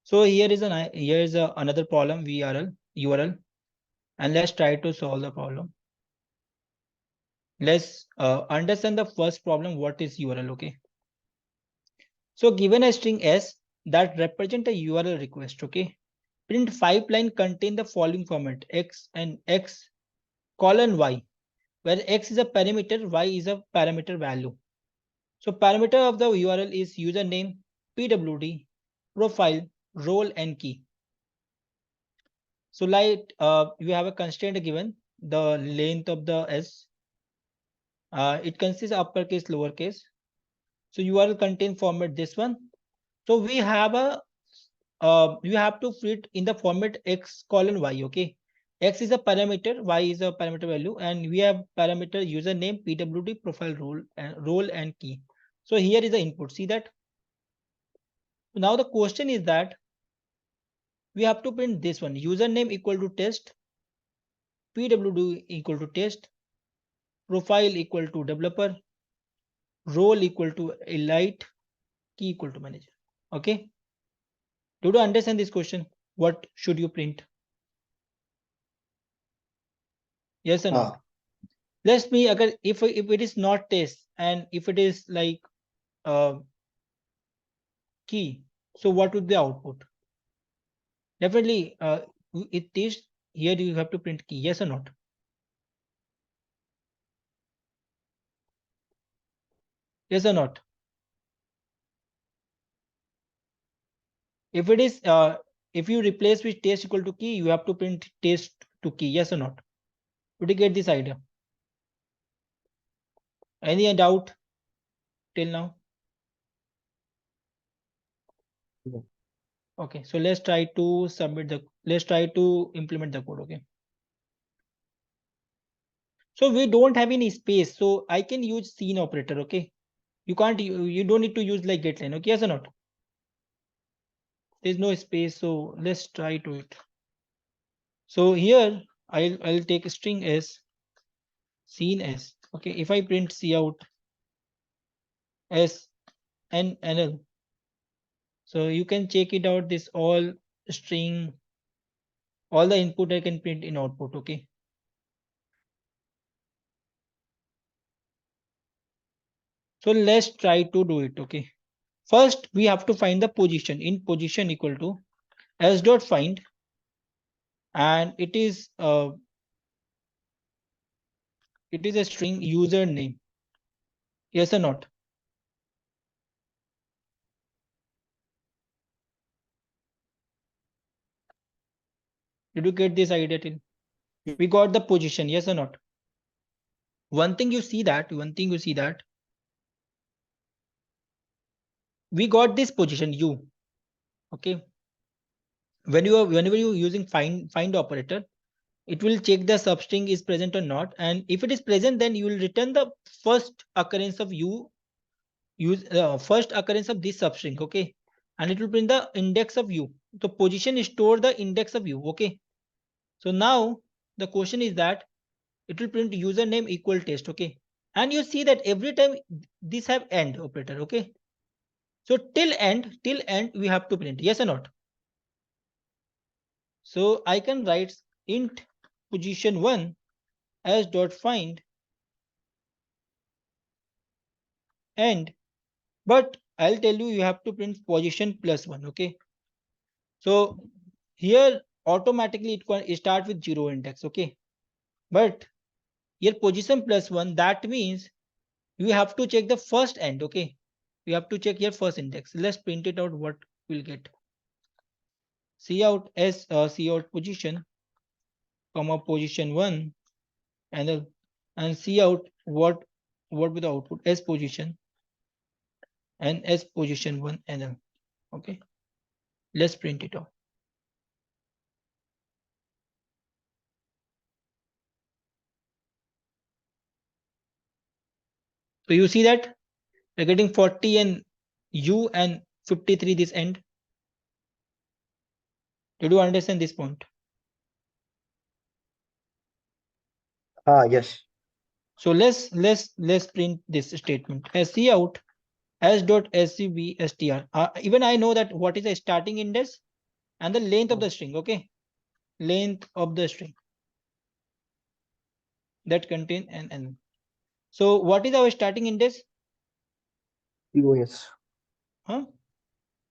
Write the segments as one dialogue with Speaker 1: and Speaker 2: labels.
Speaker 1: So here is another problem URL, and let's try to solve the problem. Let's understand the first problem. What is URL? Okay. So given a string s that represent a URL request. Okay. Print 5 line contain the following format: x and x colon y, where x is a parameter, y is a parameter value. So parameter of the URL is username, pwd, profile, role, and key. So like you have a constraint given, the length of the s. It consists of uppercase, lowercase. So URL contain format this one. So we have a you have to fit in the format x colon y. Okay, x is a parameter, y is a parameter value, and we have parameter username, pwd, profile, role and key. So here is the input. See that. Now the question is that we have to print this one: username equal to test, pwd equal to test, profile equal to developer, role equal to elite, key equal to manager. Okay. Do you understand this question? What should you print? Yes or no?
Speaker 2: Ah,
Speaker 1: Let's me agar if it is not test and if it is like uh, key, so what would the output? Definitely it is here you have to print key. Yes or not? Yes or not? If it is if you replace with test equal to key, you have to print test to key. Yes or not? Did you get this idea? Any doubt till now?
Speaker 2: no.
Speaker 1: Okay, so let's try to let's try to implement the code. Okay. So we don't have any space, so I can use scene operator. Okay. You don't need to use like getLine. Okay, yes or not? There's no space, so let's try to it. So here I'll take a string s, scene s. Okay, if I print cout s and nl, so you can check it out. This all string, all the input I can print in output. Okay. So let's try to do it. Okay. First, we have to find the position. In position equal to s dot find, and it is a string username. Yes or not? Did you get this idea till? We got the position. Yes or not? One thing you see that we got this position u. Okay. Whenever you using find operator, it will check the substring is present or not, and if it is present, then you will return the first occurrence of u use first occurrence of this substring. Okay, and it will print the index of u. So position store the index of u. Okay, so now the question is that it will print username equal test. Okay, and you see that every time this have end operator. Okay, so till end we have to print. Yes or not? So I can write int position 1 as dot find end, but I'll tell you have to print position plus 1. Okay, so here automatically it start with 0 index. Okay, but here position plus 1, that means you have to check the first end. Okay, you have to check here first index. Let's print it out. What we'll get: cout as cout position comma position 1 and cout what with the output s position and s position 1 nl. Okay, let's print it out. So you see that we're getting 40 and u and 53 this end. Did you understand this point?
Speaker 2: Ah, yes.
Speaker 1: So let's print this statement as cout s dot scb str. Even I know that what is a starting index. and the length of the string. Okay, length of the string that contain n. So what is our starting index?
Speaker 2: POS.
Speaker 1: Huh?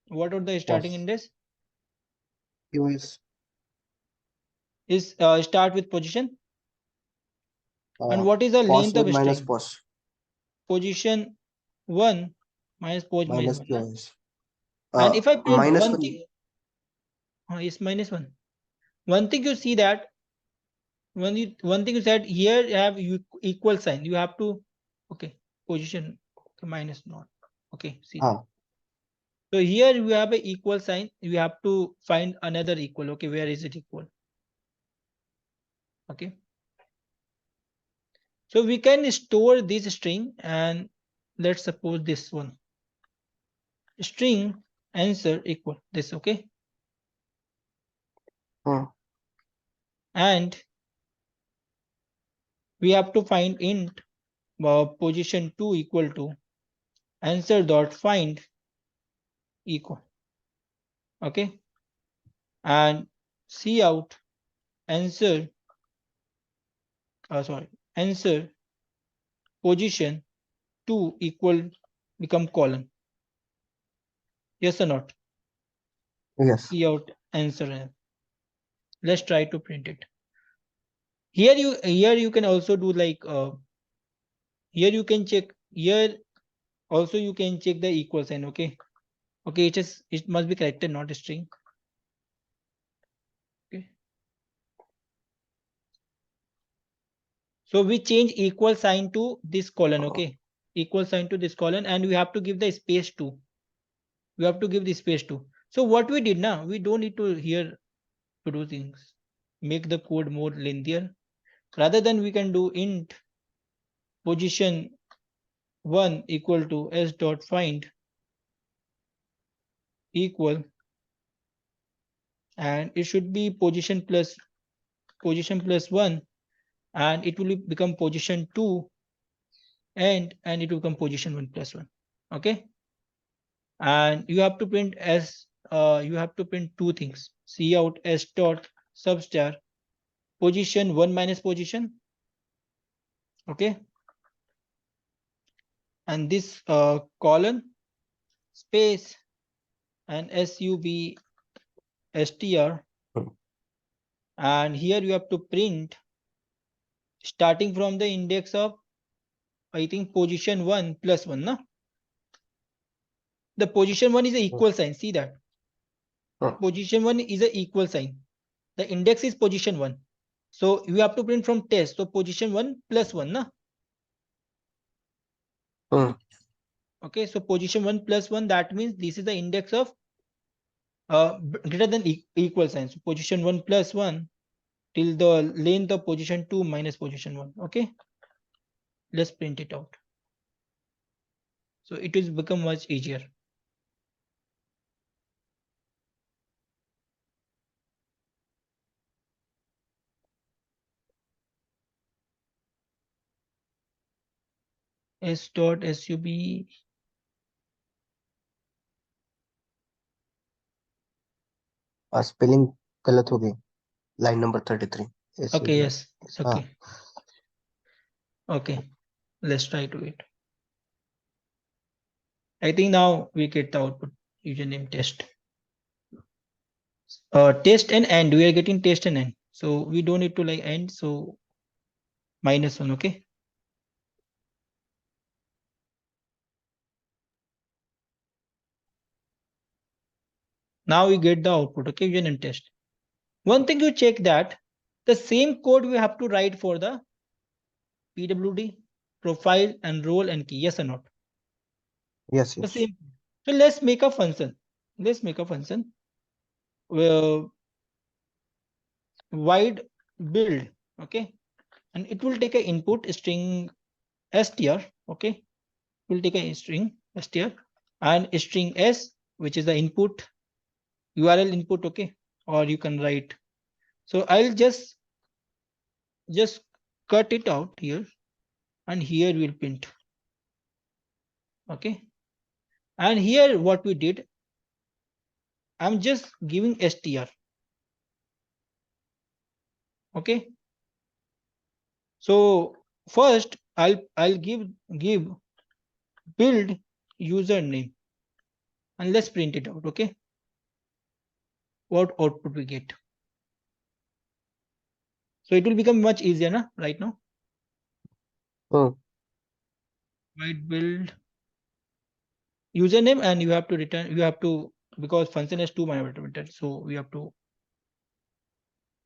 Speaker 1: What are the starting
Speaker 2: Yes.
Speaker 1: index?
Speaker 2: POS.
Speaker 1: Is start with position. And
Speaker 2: Uh,
Speaker 1: what is the length
Speaker 2: POS
Speaker 1: of a
Speaker 2: minus
Speaker 1: string?
Speaker 2: POS
Speaker 1: Position 1 minus pos minus
Speaker 2: minus
Speaker 1: 1.
Speaker 2: POS.
Speaker 1: And if I print
Speaker 2: Minus
Speaker 1: one
Speaker 2: one.
Speaker 1: thing, is minus 1. One thing you see that one thing you said here you have equal sign. You have to okay position minus not. Okay, see that. So here you have a equal sign. You have to find another equal. Okay, where is it equal? Okay. So we can store this string and let's suppose this one. String answer equal this, okay? And we have to find int position 2 equal to answer dot find equal, okay? And cout answer answer position 2 equal become colon. Yes or not?
Speaker 2: Yes.
Speaker 1: Cout answer. Let's try to print it. Here you can also do like here you can check here also you can check the equal sign. Okay, it must be corrected, not a string. Okay, so we change equal sign to this colon. Okay, equal sign to this colon, and we have to give the space too. We have to give the space too. So what we did now, we don't need to here to do things, make the code more linear. Rather than we can do int position 1 equal to s dot find equal, and it should be position plus 1, and it will become position 2, and it will become position 1 plus 1. Okay, and you have to print as you have to print two things: cout s dot substar position 1 minus position. Okay, and this colon space and sub str, and here you have to print starting from the index of I think position 1 plus 1. No, the position 1 is a equal sign. See that position 1 is a equal sign. The index is position 1. So you have to print from test. So position 1 plus 1. Na? Okay, so position 1 plus 1, that means this is the index of greater than equal sign. So position 1 plus 1 till the length of position 2 minus position 1. Okay, let's print it out. So it will become much easier. S dot sub
Speaker 2: spelling गलत हो गई line number 33.
Speaker 1: okay, yes, okay. Okay, let's try to it. I think now we get the output username test. Test and end, we are getting test and end, so we don't need to like end, so -1. Okay, now we get the output. Okay, username test. One thing you check that the same code we have to write for the pwd profile and role and key. Yes or not?
Speaker 2: Yes.
Speaker 1: The same. So let's make a function. Wide build. Okay, and it will take a input string str. Okay, it will take a string str and string s, which is the input url input. Okay, or you can write. So I'll just cut it out here, and here we'll print. Okay, and here what we did, I'm just giving str. Okay. So first I'll give build username and let's print it out. Okay. What output we get. So it will become much easier na, right now.
Speaker 2: Hmm.
Speaker 1: Void build username and you have to return, you have to, because function has two parameters, so we have to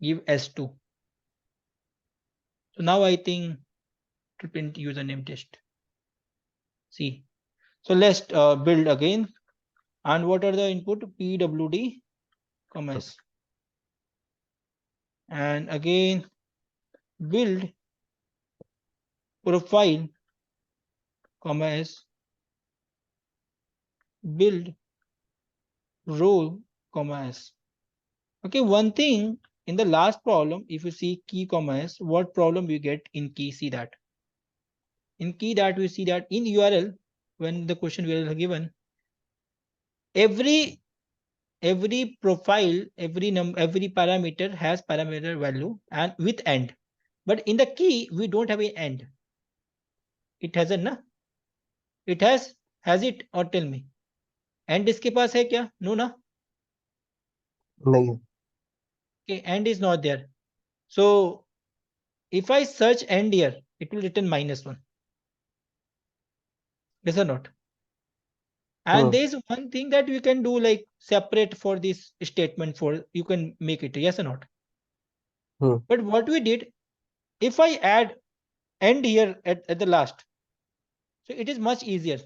Speaker 1: give s2. So now I think to print username test. See. So let's build again. And what are the input? pwd, comma s. And again build profile, comma s. Build role, comma s. Okay, one thing in the last problem, if you see key, comma s, what problem we get in key? See that. In key that we see that in URL, when the question will given, every profile, every parameter has parameter value and with end. But in the key, we don't have an end. It has a na. It has it or tell me. End इसके पास है क्या? No ना.
Speaker 2: नहीं है.
Speaker 1: Okay, end is not there. So if I search end here, it will return -1. Yes or not? And
Speaker 2: Hmm.
Speaker 1: there is one thing that we can do, like separate for this statement, for you can make it, yes or not?
Speaker 2: Hmm.
Speaker 1: But what we did, if I add end here at the last, so it is much easier.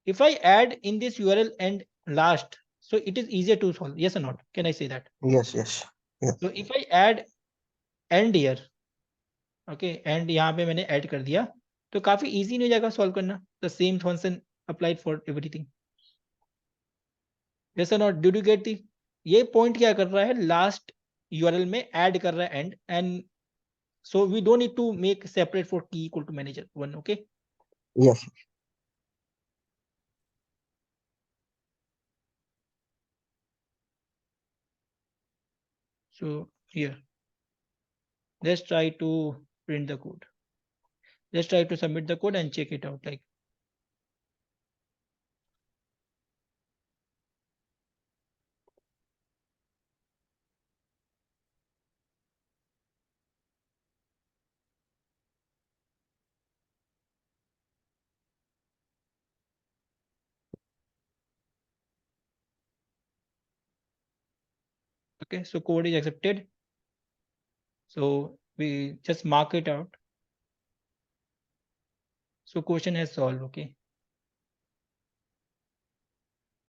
Speaker 1: If I add in this URL end last, so it is easier to solve, yes or not? Can I say that?
Speaker 2: Yes, yes. Yes.
Speaker 1: So if I add end here, okay, and यहाँ पे मैंने add कर दिया, तो काफी easy नहीं हो जाएगा सॉल्व करना. The same function applied for everything. Yes और not? Did you get the? ये पॉइंट क्या कर रहा है, लास्ट यूआरएल में ऐड कर रहा है and so we don't need to make separate for की equal to manager one. Okay.
Speaker 2: Yes.
Speaker 1: So here, let's try to print the code. Let's try to submit the code and check it out. Like, okay, so code is accepted. So we just mark it out. So question has solved. Okay.